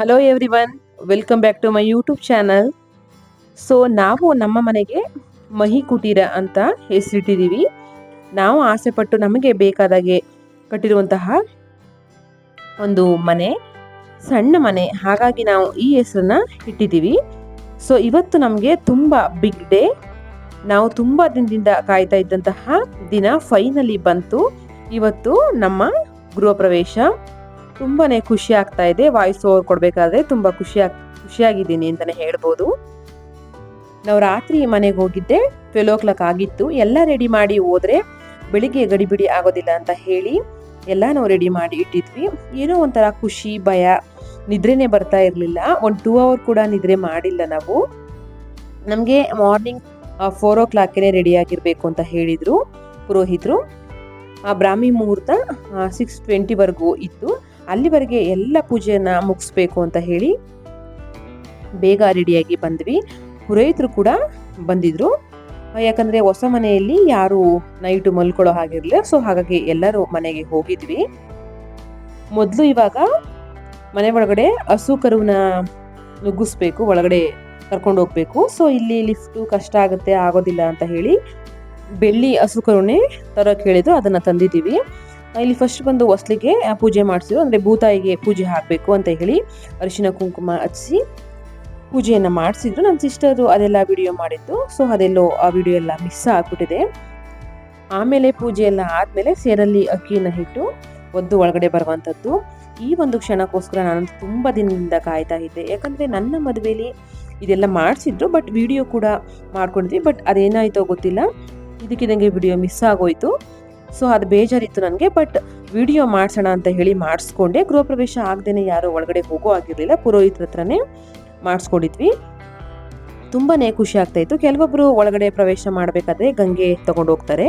Hello everyone, welcome back to my YouTube channel. So ನಾವು ನಮ್ಮ ಮನೆಗೆ ಮಹಿ ಕುಟೀರ ಅಂತ ಹೆಸರಿಟ್ಟಿದ್ದೀವಿ. ನಾವು ಆಸೆಪಟ್ಟು ನಮಗೆ ಬೇಕಾದಾಗೆ ಕಟ್ಟಿರುವಂತಹ ಒಂದು ಮನೆ, ಸಣ್ಣ ಮನೆ. ಹಾಗಾಗಿ ನಾವು ಈ ಹೆಸರನ್ನ ಇಟ್ಟಿದ್ದೀವಿ. ಸೊ ಇವತ್ತು ನಮಗೆ ತುಂಬ ಬಿಗ್ ಡೇ. ನಾವು ತುಂಬ ದಿನದಿಂದ ಕಾಯ್ತಾ ಇದ್ದಂತಹ ದಿನ ಫೈನಲಿ ಬಂತು. ಇವತ್ತು ನಮ್ಮ ಗೃಹ ಪ್ರವೇಶ. ತುಂಬಾ ಖುಷಿ ಆಗ್ತಾ ಇದೆ. ವಾಯ್ಸ್ ಓವರ್ ಕೊಡಬೇಕಾದ್ರೆ ತುಂಬ ಖುಷಿಯಾಗಿದ್ದೀನಿ ಅಂತಲೇ ಹೇಳ್ಬೋದು. ನಾವು ರಾತ್ರಿ ಮನೆಗೆ ಹೋಗಿದ್ದೆ, 12 ಆಗಿತ್ತು. ಎಲ್ಲ ರೆಡಿ ಮಾಡಿ ಹೋದ್ರೆ ಬೆಳಿಗ್ಗೆ ಗಡಿಬಿಡಿ ಆಗೋದಿಲ್ಲ ಅಂತ ಹೇಳಿ ಎಲ್ಲ ನಾವು ರೆಡಿ ಮಾಡಿ ಇಟ್ಟಿದ್ವಿ. ಏನೋ ಒಂಥರ ಖುಷಿ, ಭಯ, ನಿದ್ರೆನೇ ಬರ್ತಾ ಇರಲಿಲ್ಲ. ಒಂದು 2 ಅವರ್ ಕೂಡ ನಿದ್ರೆ ಮಾಡಿಲ್ಲ ನಾವು. ನಮಗೆ ಮಾರ್ನಿಂಗ್ 4 ರೆಡಿ ಆಗಿರಬೇಕು ಅಂತ ಹೇಳಿದರು ಪುರೋಹಿತರು. ಬ್ರಾಹ್ಮಿ ಮುಹೂರ್ತ 6:20ವರೆಗೂ ಇತ್ತು. ಅಲ್ಲಿವರೆಗೆ ಎಲ್ಲ ಪೂಜೆಯನ್ನು ಮುಗಿಸ್ಬೇಕು ಅಂತ ಹೇಳಿ ಬೇಗ ರೆಡಿಯಾಗಿ ಬಂದ್ವಿ. ಪುರೋಹಿತರು ಕೂಡ ಬಂದಿದ್ರು, ಯಾಕಂದರೆ ಹೊಸ ಮನೆಯಲ್ಲಿ ಯಾರು ನೈಟು ಮಲ್ಕೊಳ್ಳೋ ಹಾಗಿರಲಿಲ್ಲ. ಸೊ ಹಾಗಾಗಿ ಎಲ್ಲರೂ ಮನೆಗೆ ಹೋಗಿದ್ವಿ. ಮೊದಲು ಇವಾಗ ಮನೆ ಒಳಗಡೆ ಹಸು ಕರುವನ್ನ ನುಗ್ಗಿಸ್ಬೇಕು, ಒಳಗಡೆ ಕರ್ಕೊಂಡು ಹೋಗ್ಬೇಕು. ಸೊ ಇಲ್ಲಿ ಲಿಫ್ಟು ಕಷ್ಟ ಆಗುತ್ತೆ, ಆಗೋದಿಲ್ಲ ಅಂತ ಹೇಳಿ ಬೆಳ್ಳಿ ಹಸು ಕರುಣೆ ತರೋಕೆ ಹೇಳಿದ್ರು, ಅದನ್ನು ತಂದಿದ್ದೀವಿ. ಇಲ್ಲಿ ಫಸ್ಟ್ ಬಂದು ಹೊಸ್ಲಿಗೆ ಪೂಜೆ ಮಾಡಿಸಿದ್ರು. ಅಂದರೆ ಭೂತಾಯಿಗೆ ಪೂಜೆ ಹಾಕಬೇಕು ಅಂತ ಹೇಳಿ ಅರಿಶಿನ ಕುಂಕುಮ ಹಚ್ಚಿಸಿ ಪೂಜೆಯನ್ನು ಮಾಡಿಸಿದ್ರು. ನನ್ನ ಸಿಸ್ಟರು ಅದೆಲ್ಲ ವಿಡಿಯೋ ಮಾಡಿದ್ದು. ಸೊ ಅದೆಲ್ಲೋ ಆ ವಿಡಿಯೋ ಎಲ್ಲ ಮಿಸ್ ಆಗಿಬಿಟ್ಟಿದೆ. ಆಮೇಲೆ ಪೂಜೆ ಎಲ್ಲ ಆದಮೇಲೆ ಸೇರಲ್ಲಿ ಅಕ್ಕಿಯನ್ನು ಇಟ್ಟು ಒದ್ದು ಒಳಗಡೆ ಬರುವಂಥದ್ದು. ಈ ಒಂದು ಕ್ಷಣಕ್ಕೋಸ್ಕರ ನಾನು ತುಂಬ ದಿನದಿಂದ ಕಾಯ್ತಾ ಇದ್ದೆ. ಯಾಕಂದರೆ ನನ್ನ ಮದುವೆಯಲ್ಲಿ ಇದೆಲ್ಲ ಮಾಡಿಸಿದ್ರು, ಬಟ್ ವಿಡಿಯೋ ಕೂಡ ಮಾಡ್ಕೊಂಡಿದ್ವಿ. ಬಟ್ ಅದೇನಾಯಿತೋ ಗೊತ್ತಿಲ್ಲ, ಇದಕ್ಕಿದಂಗೆ ವಿಡಿಯೋ ಮಿಸ್ ಆಗೋಯ್ತು. ಸೊ ಅದು ಬೇಜಾರಿತ್ತು ನನಗೆ. ಬಟ್ ವಿಡಿಯೋ ಮಾಡಿಸೋಣ ಅಂತ ಹೇಳಿ ಮಾಡಿಸ್ಕೊಂಡೆ. ಗೃಹ ಪ್ರವೇಶ ಆಗದೇನೆ ಯಾರೋ ಒಳಗಡೆ ಹೋಗೋ ಆಗಿರಲಿಲ್ಲ, ಪುರೋಹಿತರ ಹತ್ರನೇ ಮಾಡಿಸ್ಕೊಂಡಿದ್ವಿ. ತುಂಬಾ ಖುಷಿ ಆಗ್ತಾಯಿತ್ತು. ಕೆಲವೊಬ್ಬರು ಒಳಗಡೆ ಪ್ರವೇಶ ಮಾಡಬೇಕಾದ್ರೆ ಗಂಗೆ ತಗೊಂಡು ಹೋಗ್ತಾರೆ.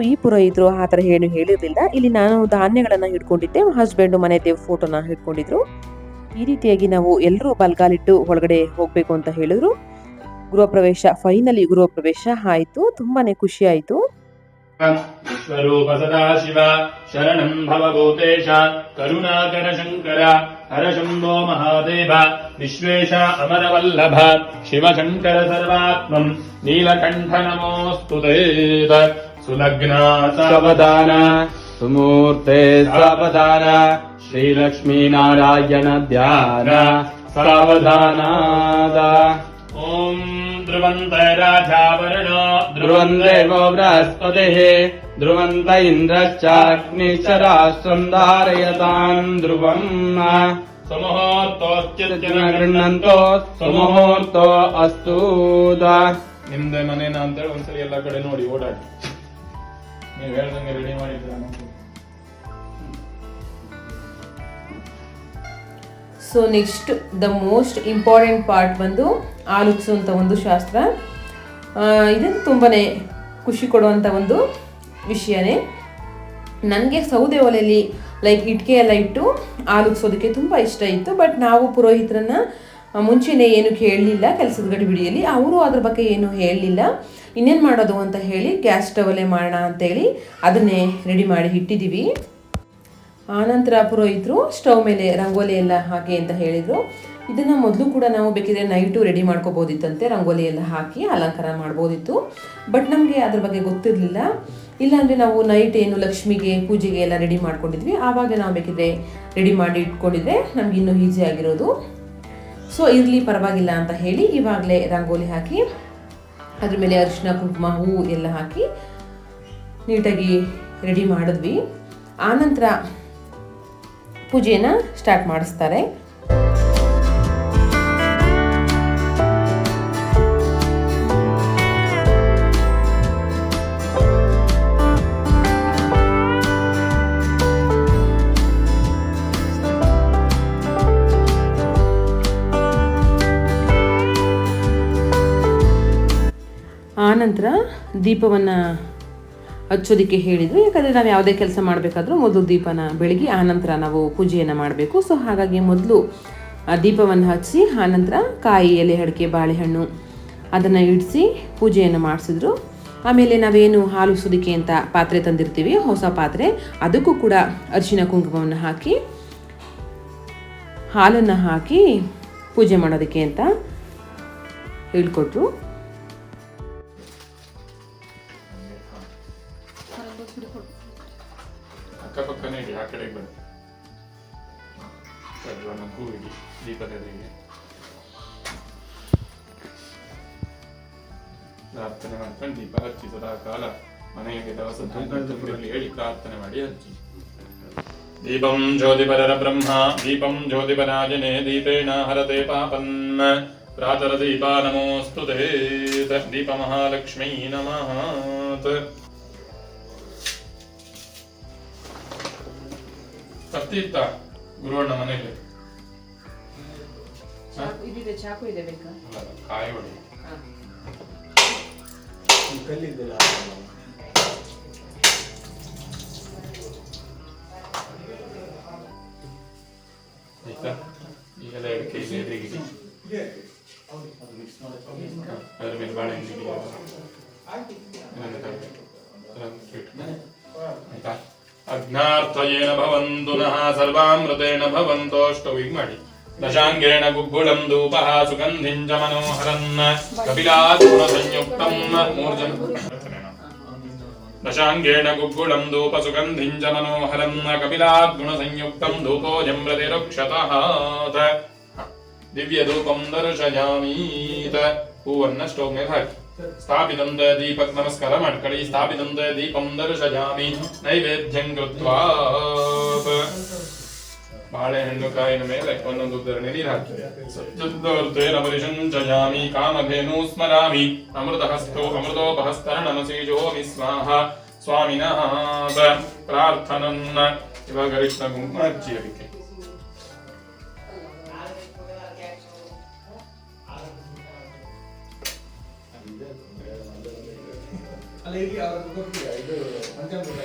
ಈ ಪುರೋಹಿತರು ಆ ಥರ ಏನು ಹೇಳಿರಲಿಲ್ಲ. ಇಲ್ಲಿ ನಾನು ಧಾನ್ಯಗಳನ್ನು ಹಿಡ್ಕೊಂಡಿದ್ದೆ, ಹಸ್ಬೆಂಡು ಮನೆ ದೇವ್ರ ಫೋಟೋನ ಹಿಡ್ಕೊಂಡಿದ್ರು. ಈ ರೀತಿಯಾಗಿ ನಾವು ಎಲ್ಲರೂ ಬಲ್ಗಾಲಿಟ್ಟು ಒಳಗಡೆ ಹೋಗಬೇಕು ಅಂತ ಹೇಳಿದ್ರು. ಫೈನಲಿ ಗೃಹ ಪ್ರವೇಶ ಆಯಿತು. ತುಂಬಾ ಖುಷಿ ಆಯಿತು. ವಿಶ್ವರೂಪ ಸದಾಶಿವ ಶರಣಂ ಭವಭೂತೇಶ ಕರುಣಾಕರ ಶಂಕರ ಹರ ಶಂಭೋ ಮಹಾದೇವ ವಿಶ್ವೇಶ ಅಮರವಲ್ಲಭ ಶಿವಶಂಕರ ಸರ್ವಾತ್ಮಂ ನೀಲಕಂಠ ನಮೋಸ್ತುತೇ. ಸುಲಗ್ನ ಸಾವಧಾನ ಸುಮೂರ್ತೆ ಸಾವಧಾನ ಶ್ರೀಲಕ್ಷ್ಮೀನಾರಾಯಣ ಧ್ಯಾನ ಸಾವಧಾನಾದ. ಓಂ ಧ್ರುವಂತ ರಾಜಾವರಣೋ ಧ್ರುವಂದೇವೋ ಬೃಹಸ್ಪತಿಃ ಧ್ರುವಂತ ಇಂದ್ರಶ್ಚಾಗ್ನಿಶ್ಚರಾಷ್ಟ್ರಂ ಧಾರಯತಾನ್ ಧ್ರುವಂ. ಸಮುಹೂರ್ತೋಶ್ಚಿತ್ಯನ ಗೃಹಂತೋ ಸಮುಹೂರ್ತೋ ಅಸ್ತೂದ. ನಿಮ್ದೆ ಮನೇನ ಅಂತೇಳಿ ಒಂದ್ಸರಿ ಎಲ್ಲ ಕಡೆ ನೋಡಿ ಓಡಾಡಿ. ನೀವು ಹೇಳ್ದಂಗೆ ರೆಡಿ ಮಾಡಿದ್ರ. So next the most important part ಬಂದು ಆಲುಕ್ಸುವಂಥ ಒಂದು ಶಾಸ್ತ್ರ. ಇದನ್ನು ತುಂಬಾ ಖುಷಿ ಕೊಡುವಂಥ ಒಂದು ವಿಷಯನೇ. ನನಗೆ ಸೌದೆ ಒಲೆಯಲ್ಲಿ ಇಟ್ಟಿಗೆ ಎಲ್ಲ ಇಟ್ಟು ಆಲುಕ್ಸೋದಕ್ಕೆ ತುಂಬ ಇಷ್ಟ ಇತ್ತು. ಬಟ್ ನಾವು ಪುರೋಹಿತರನ್ನು ಮುಂಚೆನೇ ಏನು ಕೇಳಲಿಲ್ಲ ಕೆಲಸದ ಗಡಿಬಿಡಿಯಲ್ಲಿ. ಅವರು ಅದ್ರ ಬಗ್ಗೆ ಏನು ಹೇಳಲಿಲ್ಲ. ಇನ್ನೇನು ಮಾಡೋದು ಅಂತ ಹೇಳಿ ಗ್ಯಾಸ್ ಸ್ಟವಲ್ಲೇ ಮಾಡೋಣ ಅಂತೇಳಿ ಅದನ್ನೇ ರೆಡಿ ಮಾಡಿ ಇಟ್ಟಿದ್ದೀವಿ. ಆನಂತರ ಪುರೋಹಿತರು ಸ್ಟವ್ ಮೇಲೆ ರಂಗೋಲಿ ಎಲ್ಲ ಹಾಕಿ ಅಂತ ಹೇಳಿದರು. ಇದನ್ನು ಮೊದಲು ಕೂಡ ನಾವು ಬೇಕಿದ್ರೆ ನೈಟು ರೆಡಿ ಮಾಡ್ಕೋಬೋದಿತ್ತಂತೆ, ರಂಗೋಲಿ ಎಲ್ಲ ಹಾಕಿ ಅಲಂಕಾರ ಮಾಡ್ಬೋದಿತ್ತು. ಬಟ್ ನಮಗೆ ಅದ್ರ ಬಗ್ಗೆ ಗೊತ್ತಿರಲಿಲ್ಲ. ಇಲ್ಲಾಂದರೆ ನಾವು ನೈಟ್ ಏನು ಲಕ್ಷ್ಮಿಗೆ ಪೂಜೆಗೆ ಎಲ್ಲ ರೆಡಿ ಮಾಡ್ಕೊಂಡಿದ್ವಿ, ಆವಾಗ ನಾವು ಬೇಕಿದ್ರೆ ರೆಡಿ ಮಾಡಿ ಇಟ್ಕೊಂಡಿದ್ರೆ ನಮ್ಗೆ ಇನ್ನೂ ಈಸಿ ಆಗಿರೋದು. ಸೊ ಇರಲಿ ಪರವಾಗಿಲ್ಲ ಅಂತ ಹೇಳಿ ಇವಾಗಲೇ ರಂಗೋಲಿ ಹಾಕಿ ಅದ್ರ ಮೇಲೆ ಅರಿಶಿನ ಕುಂಕುಮ ಹೂವು ಎಲ್ಲ ಹಾಕಿ ನೀಟಾಗಿ ರೆಡಿ ಮಾಡಿದ್ವಿ. ಆನಂತರ ಪೂಜೆಯನ್ನು ಸ್ಟಾರ್ಟ್ ಮಾಡಿಸ್ತಾರೆ. ಆನಂತರ ದೀಪವನ್ನು ಹಚ್ಚೋದಕ್ಕೆ ಹೇಳಿದರು. ಯಾಕಂದರೆ ನಾವು ಯಾವುದೇ ಕೆಲಸ ಮಾಡಬೇಕಾದ್ರೂ ಮೊದಲು ದೀಪನ ಬೆಳಗಿ ಆನಂತರ ನಾವು ಪೂಜೆಯನ್ನು ಮಾಡಬೇಕು. ಸೊ ಹಾಗಾಗಿ ಮೊದಲು ದೀಪವನ್ನು ಹಚ್ಚಿ ಆನಂತರ ಕಾಯಿ, ಎಲೆ, ಅಡಿಕೆ, ಬಾಳೆಹಣ್ಣು ಅದನ್ನು ಇಡಿಸಿ ಪೂಜೆಯನ್ನು ಮಾಡಿಸಿದ್ರು. ಆಮೇಲೆ ನಾವೇನು ಹಾಲು ಸುದಿಕೆ ಅಂತ ಪಾತ್ರೆ ತಂದಿರ್ತೀವಿ, ಹೊಸ ಪಾತ್ರೆ, ಅದಕ್ಕೂ ಕೂಡ ಅರಿಶಿನ ಕುಂಕುಮವನ್ನು ಹಾಕಿ ಹಾಲನ್ನು ಹಾಕಿ ಪೂಜೆ ಮಾಡೋದಕ್ಕೆ ಅಂತ ಹೇಳ್ಕೊಟ್ರು. ಅಕ್ಕಪಕ್ಕನೇ ಇಡಿ, ಆ ಕಡೆಗೆ ಬನ್ನಿ. ಹೂವಿಗೆ ದೀಪದಲ್ಲಿಗೆ ಪ್ರಾರ್ಥನೆ ಮಾಡ್ಕೊಂಡು ದೀಪ ಹಚ್ಚಿ ಸದಾ ಕಾಲ ಮನೆಯಲ್ಲಿ ದವಸ ಹೇಳಿ ಪ್ರಾರ್ಥನೆ ಮಾಡಿ ಹಚ್ಚಿ. ದೀಪಂ ಜ್ಯೋತಿಪರ ಬ್ರಹ್ಮ ದೀಪಂ ಜ್ಯೋತಿಪರಾಜನೆ ದೀಪೇಣ ಹರತೆ ಪಾಪನ್ ಪ್ರಾತರ ದೀಪ ನಮೋಸ್ತು ದೀಪ ಮಹಾಲಕ್ಷ್ಮೀ ನಮಃ. ಕತ್ತಿ ಇತ್ತ ಗುರುವಣ್ಣ ಮನೆಯಲ್ಲಿ ಚಾಕು ಇದೆ ಬೇಕಾ? ಕಾಯಿ ಹೊಡಿ ಕಲ್ಲಿದ್ದಲ್ಲ ಆಯ್ತಾ? ಈಗೆಲ್ಲ ಎಡಕ್ಕೆ ಎದುರಿಗೆ ಅದ್ರ ಮೇಲೆ ಬಾಳೆಹಣ್ಣು ಆಯ್ತಾ? ಅಗ್ನಾರ್ಥಯೇನ ಭವಂತು ನಃ ಸರ್ವಾಮೃತೇನ ಭವಂತೋಷ್ಟೌ ಹೀಗೆ ಮಾಡಿ. ದಶಾಂಗೇಣ ಗುಗ್ಗುಳಂ ಧೂಪಃ ಸುಗಂಧಿಂ ಚ ಮನೋಹರನ್ ಕಪಿಲಾತ್ ಗುಣ ಸಂಯುಕ್ತಂ ಮೂರ್ಜನ. ದಶಾಂಗೇಣ ಗುಗ್ಗುಳಂ ಧೂಪ ಸುಗಂಧಿಂ ಚ ಮನೋಹರನ್ ಕಪಿಲಾತ್ ಗುಣ ಸಂಯುಕ್ತಂ ಧೂಪೋಜಂ ಪ್ರತಿರಕ್ಷತಃ. ದಿವ್ಯ ಧೂಪಂ ದರ್ಶಯಾಮೀತ. ಹೂವನ್ನ ಸ್ಟೋವ್ ಮೇಲೆ ಹಾಕಿ ಸ್ಥಾಪಿತಂತ ದೀಪಕ್ ನಮಸ್ಕಾರ ಮಾಡ್ಕೊಳ್ಳಿ. ಸ್ಥಾಪಿತಂತ ದೀಪಂ ದರ್ಶಯಾಮಿ ನೈವೇದ್ಯಂ ಕೃತ್ವಾ. ಬಾಳೆಹಣ್ಣು ಕಾಯಿನ ಮೇಲೆ ಒಂದೊಂದು ಉದ್ದರಣೆ ನೀರು ಹಾಕಿ. ಸತ್ಯರ್ಥೇನ ಪರಿಶಂಚಯಾಮಿ ಕಾಮಧೇನು ಸ್ಮರಾಮಿ ಅಮೃತಹಸ್ತೋ ಅಮೃತೋಪಹಸ್ತರಣಮಸೀಜೋಮಿ ಸ್ವಾಹ ಸ್ವಾಮಿನಃ ಪ್ರಾರ್ಥನನ್ನ. ಇವಾಗ ಗರಿಷ್ಠ ಗುಂಪು ಹಚ್ಚಿ ಅದಕ್ಕೆ ಅಲ್ಲ ಇಲ್ಲಿ ಅವ್ರಿಗೆ ಗೊತ್ತಿಲ್ಲ ಇದು ಪಂಚಾಮೃತ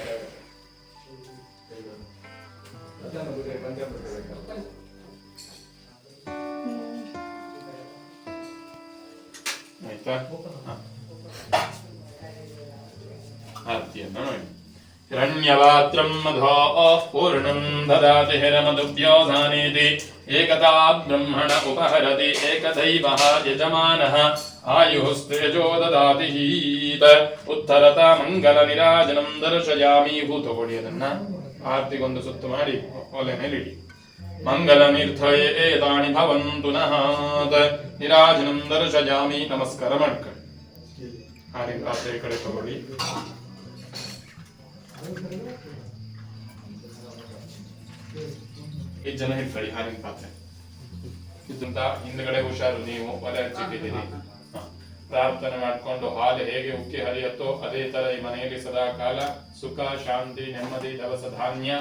ಆಯ್ತಾ? ಆರತಿಯನ್ನು ನೋಡಿ. ಹಿರಣ್ಯಪಾತ್ರಂ ಮಧೋ ಪೂರ್ಣಂ ದದಾತಿ ಹಿರಮದುಭ್ಯೋಧಾನೇತಿ ಏಕದಾ ಬ್ರಹ್ಮಣ ಉಪಹರತಿ ಏಕದೈವಃ ಯಜಮಾನಃ ಆಯುಸ್ತೇಜೋ ದದಾತಿ ಹೀತ. ಉತ್ತರತ ಮಂಗಲ ನಿರಾಜನಂ ದರ್ಶಯಾಮಿ. ಹೂ ತಗೊಳ್ಳಿ, ಅದನ್ನ ಆರತಿಗೊಂದು ಸುತ್ತು ಮಾಡಿ ಒಲೆ ಮೇಲಿಡಿ. ಮಂಗಲ ನಿರ್ಧಯೇ ಏತಾನಿ ಭವಂತು ನಃ ನಿರಾಜನಂ ದರ್ಶಯಾಮಿ. ನಮಸ್ಕಾರ ಮಾಡ್ಕೊಳ್ಳಿ. ಹಾರಿನ ಪಾತ್ರೆ ಈ ಕಡೆ ತಗೊಳ್ಳಿ. ಈ ಜನ ಹಿಡ್ಕೊಳ್ಳಿ ಹಾರಿನ ಪಾತ್ರೆ. ಇದಂತ ಹಿಂದ್ಗಡೆ ಹುಷಾರು, ನೀವು ಒಲೆ ಹಚ್ಚಿಟ್ಟಿದ್ದೀರಿ. ಪ್ರಾರ್ಥನೆ ಮಾಡಿಕೊಂಡು ಹಾಲು ಹೇಗೆ ಉಕ್ಕಿ ಹರಿಯತ್ತೋ ಅದೇ ತರ ಈ ಮನೆಯಲ್ಲಿ ಸದಾ ಕಾಲ ಸುಖ ಶಾಂತಿ ನೆಮ್ಮದಿ ದವಸ ಧಾನ್ಯ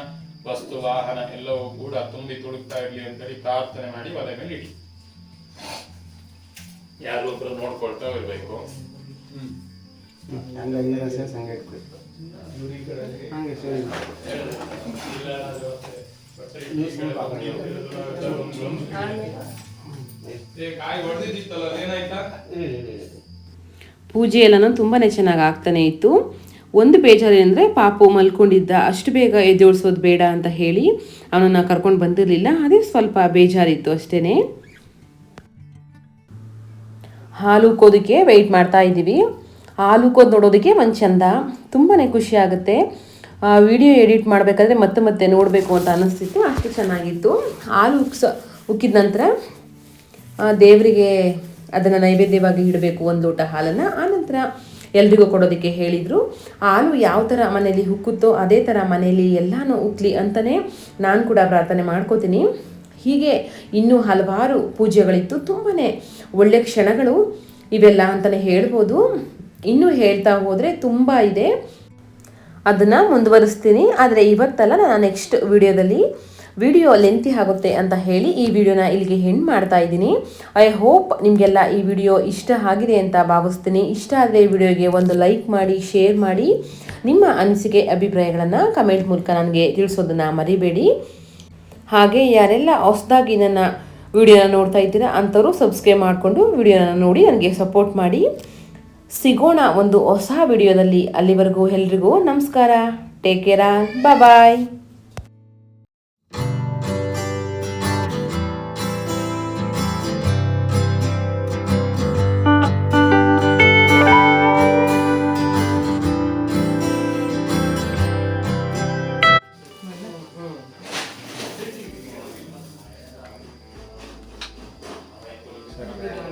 ವಸ್ತು ವಾಹನ ಎಲ್ಲವೂ ಕೂಡ ತುಂಬಿ ತುಳುಕ್ತಾ ಇರ್ಲಿ ಅಂತೇಳಿ ಪ್ರಾರ್ಥನೆ ಮಾಡಿ ಒಲೆ ಮೇಲೆ ಇಡಿ. ಯಾರು ಒಬ್ರು ನೋಡ್ಕೊಳ್ತಾ ಇರ್ಬೇಕು. ಕಾಯಿ ಹೊಡೆದಿತ್ತಲ್ಲ, ಏನಾಯ್ತಾ? ಪೂಜೆ ಎಲ್ಲನೂ ತುಂಬಾ ಚೆನ್ನಾಗಿ ಆಗ್ತಾನೆ ಇತ್ತು. ಒಂದು ಬೇಜಾರು ಅಂದರೆ ಪಾಪು ಮಲ್ಕೊಂಡಿದ್ದ, ಅಷ್ಟು ಬೇಗ ಎದ್ದೇಳಿಸೋದು ಬೇಡ ಅಂತ ಹೇಳಿ ಅವನನ್ನು ಕರ್ಕೊಂಡು ಬಂದಿರಲಿಲ್ಲ. ಅದೇ ಸ್ವಲ್ಪ ಬೇಜಾರಿತ್ತು ಅಷ್ಟೇ. ಹಾಲು ಉಕ್ಕೋದಕ್ಕೆ ವೆಯ್ಟ್ ಮಾಡ್ತಾ ಇದ್ದೀವಿ. ಹಾಲು ಉಕ್ಕೋದು ನೋಡೋದಕ್ಕೆ ಒಂದು ಚಂದ, ತುಂಬಾ ಖುಷಿ ಆಗುತ್ತೆ. ವಿಡಿಯೋ ಎಡಿಟ್ ಮಾಡಬೇಕಾದ್ರೆ ಮತ್ತೆ ಮತ್ತೆ ನೋಡಬೇಕು ಅಂತ ಅನ್ನಿಸ್ತಿತ್ತು, ಅಷ್ಟು ಚೆನ್ನಾಗಿತ್ತು. ಹಾಲು ಉಕ್ಕಿದ ನಂತರ ದೇವರಿಗೆ ಅದನ್ನು ನೈವೇದ್ಯವಾಗಿ ಇಡಬೇಕು, ಒಂದು ಲೋಟ ಹಾಲನ್ನು. ಆನಂತರ ಎಲ್ರಿಗೂ ಕೊಡೋದಕ್ಕೆ ಹೇಳಿದರು. ಹಾಲು ಯಾವ ಥರ ಮನೇಲಿ ಉಕ್ಕುತ್ತೋ ಅದೇ ಥರ ಮನೆಯಲ್ಲಿ ಎಲ್ಲನೂ ಉಕ್ಕಲಿ ಅಂತಲೇ ನಾನು ಕೂಡ ಪ್ರಾರ್ಥನೆ ಮಾಡ್ಕೋತೀನಿ. ಹೀಗೆ ಇನ್ನೂ ಹಲವಾರು ಪೂಜೆಗಳಿತ್ತು, ತುಂಬಾ ಒಳ್ಳೆಯ ಕ್ಷಣಗಳು ಇವೆಲ್ಲ ಅಂತಲೇ ಹೇಳ್ಬೋದು. ಇನ್ನೂ ಹೇಳ್ತಾ ಹೋದರೆ ತುಂಬ ಇದೆ, ಅದನ್ನು ಮುಂದುವರಿಸ್ತೀನಿ. ಆದರೆ ಇವತ್ತಲ್ಲ, ನಾನು ನೆಕ್ಸ್ಟ್ ವಿಡಿಯೋ ಲೆಂತಿ ಆಗುತ್ತೆ ಅಂತ ಹೇಳಿ ಈ ವಿಡಿಯೋನ ಇಲ್ಲಿಗೆ ಎಂಡ್ ಮಾಡ್ತಾ ಇದ್ದೀನಿ. ಐ ಹೋಪ್ ನಿಮಗೆಲ್ಲ ಈ ವಿಡಿಯೋ ಇಷ್ಟ ಆಗಿದೆ ಅಂತ ಭಾವಿಸ್ತೀನಿ. ಇಷ್ಟ ಆದರೆ ಈ ವಿಡಿಯೋಗೆ ಒಂದು ಲೈಕ್ ಮಾಡಿ, ಶೇರ್ ಮಾಡಿ, ನಿಮ್ಮ ಅನಿಸಿಕೆ ಅಭಿಪ್ರಾಯಗಳನ್ನು ಕಮೆಂಟ್ ಮೂಲಕ ನನಗೆ ತಿಳಿಸೋದನ್ನು ಮರಿಬೇಡಿ. ಹಾಗೆ ಯಾರೆಲ್ಲ ಹೊಸದಾಗಿ ನನ್ನ ವಿಡಿಯೋನ ನೋಡ್ತಾ ಇದ್ದೀರಾ ಅಂಥವರು ಸಬ್ಸ್ಕ್ರೈಬ್ ಮಾಡಿಕೊಂಡು ವಿಡಿಯೋನ ನೋಡಿ ನನಗೆ ಸಪೋರ್ಟ್ ಮಾಡಿ. ಸಿಗೋಣ ಒಂದು ಹೊಸ ವಿಡಿಯೋದಲ್ಲಿ. ಅಲ್ಲಿವರೆಗೂ ಎಲ್ರಿಗೂ ನಮಸ್ಕಾರ. Take care. ಬಾಯ್. ಸರಿ